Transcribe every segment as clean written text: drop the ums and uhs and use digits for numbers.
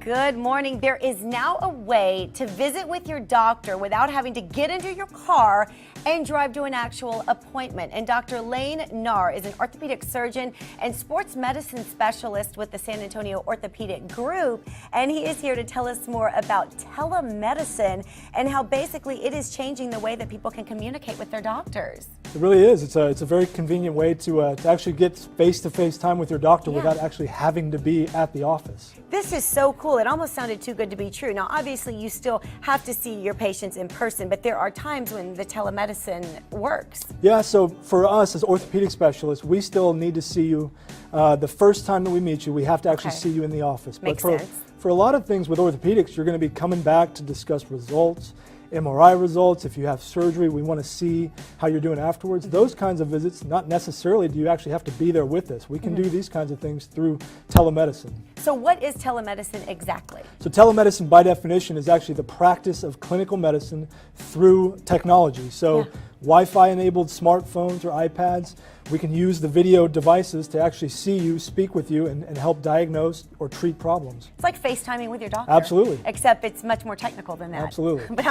Good morning. There is now a way to visit with your doctor without having to get into your car and drive to an actual appointment. And Dr. Lane Naugher is an orthopedic surgeon and sports medicine specialist with the San Antonio Orthopedic Group. And he is here to tell us more about telemedicine and how basically it is changing the way that people can communicate with their doctors. It really is. It's a very convenient way to actually get face-to-face time with your doctor without actually having to be at the office. This is so cool. It almost sounded too good to be true. Now, obviously, you still have to see your patients in person, but there are times when the telemedicine works. Yeah, so for us as orthopedic specialists, we still need to see you the first time that we meet you. We have to actually see you in the office. Makes but sense. For a lot of things with orthopedics, you're going to be coming back to discuss results, MRI results. If you have surgery, we want to see how you're doing afterwards. Those kinds of visits, not necessarily do you actually have to be there with us. We can do these kinds of things through telemedicine. So what is telemedicine exactly? So telemedicine, by definition, is actually the practice of clinical medicine through technology. So Wi-Fi enabled smartphones or iPads, we can use the video devices to actually see you, speak with you, and help diagnose or treat problems. It's like FaceTiming with your doctor. Absolutely. Except it's much more technical than that. Absolutely. But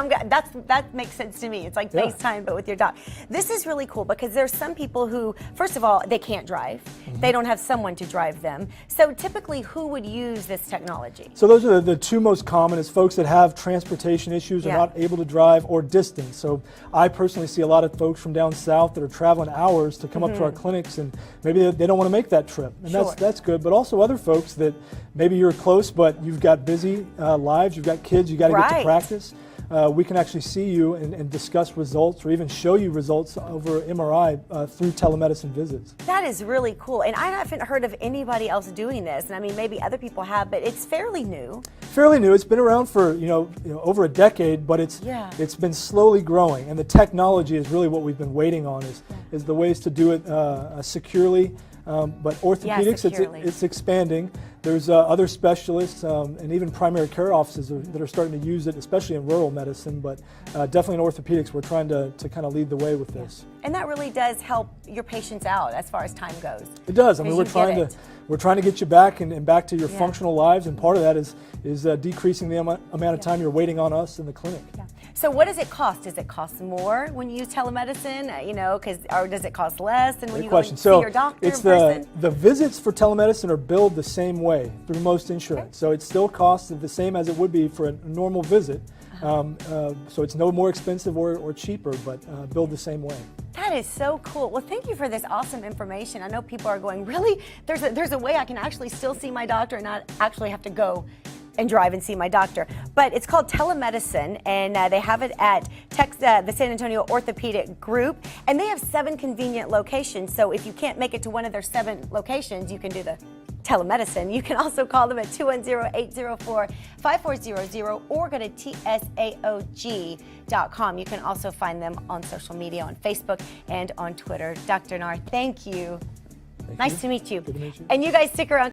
that makes sense to me. It's like FaceTime, but with your doc. This is really cool because there's some people who, first of all, they can't drive. They don't have someone to drive them. So typically, who would use this technology? So those are the two most common is folks that have transportation issues, are not able to drive, or distance. So I personally see a lot of folks from down south that are traveling hours to come up to our clinics, and maybe they don't want to make that trip, and that's good. But also other folks that maybe you're close, but you've got busy lives, you've got kids, you got to get to practice. We can actually see you and discuss results, or even show you results over MRI through telemedicine visits. That is really cool, and I haven't heard of anybody else doing this. And I mean, maybe other people have, but it's fairly new. Fairly new. It's been around for over a decade, but it's been slowly growing, and the technology is really what we've been waiting on is the ways to do it securely. But orthopedics, it's expanding. There's other specialists and even primary care offices that are starting to use it, especially in rural medicine, but definitely in orthopedics, we're trying to kind of lead the way with this. And that really does help your patients out as far as time goes. It does. I mean, we're trying to get you back and back to your functional lives, and part of that is decreasing the amount of time you're waiting on us in the clinic. So what does it cost? Does it cost more when you use telemedicine? Or does it cost less than when you go and see your doctor in person? The visits for telemedicine are billed the same way through most insurance. So it still costs the same as it would be for a normal visit. So it's no more expensive or cheaper, but billed the same way. That is so cool. Well, thank you for this awesome information. I know people are going, really? There's a way I can actually still see my doctor and not actually have to go and drive and see my doctor. But it's called telemedicine, and they have it at the San Antonio Orthopedic Group, and they have 7 convenient locations. So if you can't make it to one of their 7 locations, you can do the telemedicine. You can also call them at 210-804-5400 or go to TSAOG.com. You can also find them on social media, on Facebook and on Twitter. Dr. Naugher, thank you. Nice to meet you. Good to meet you. And you guys stick around.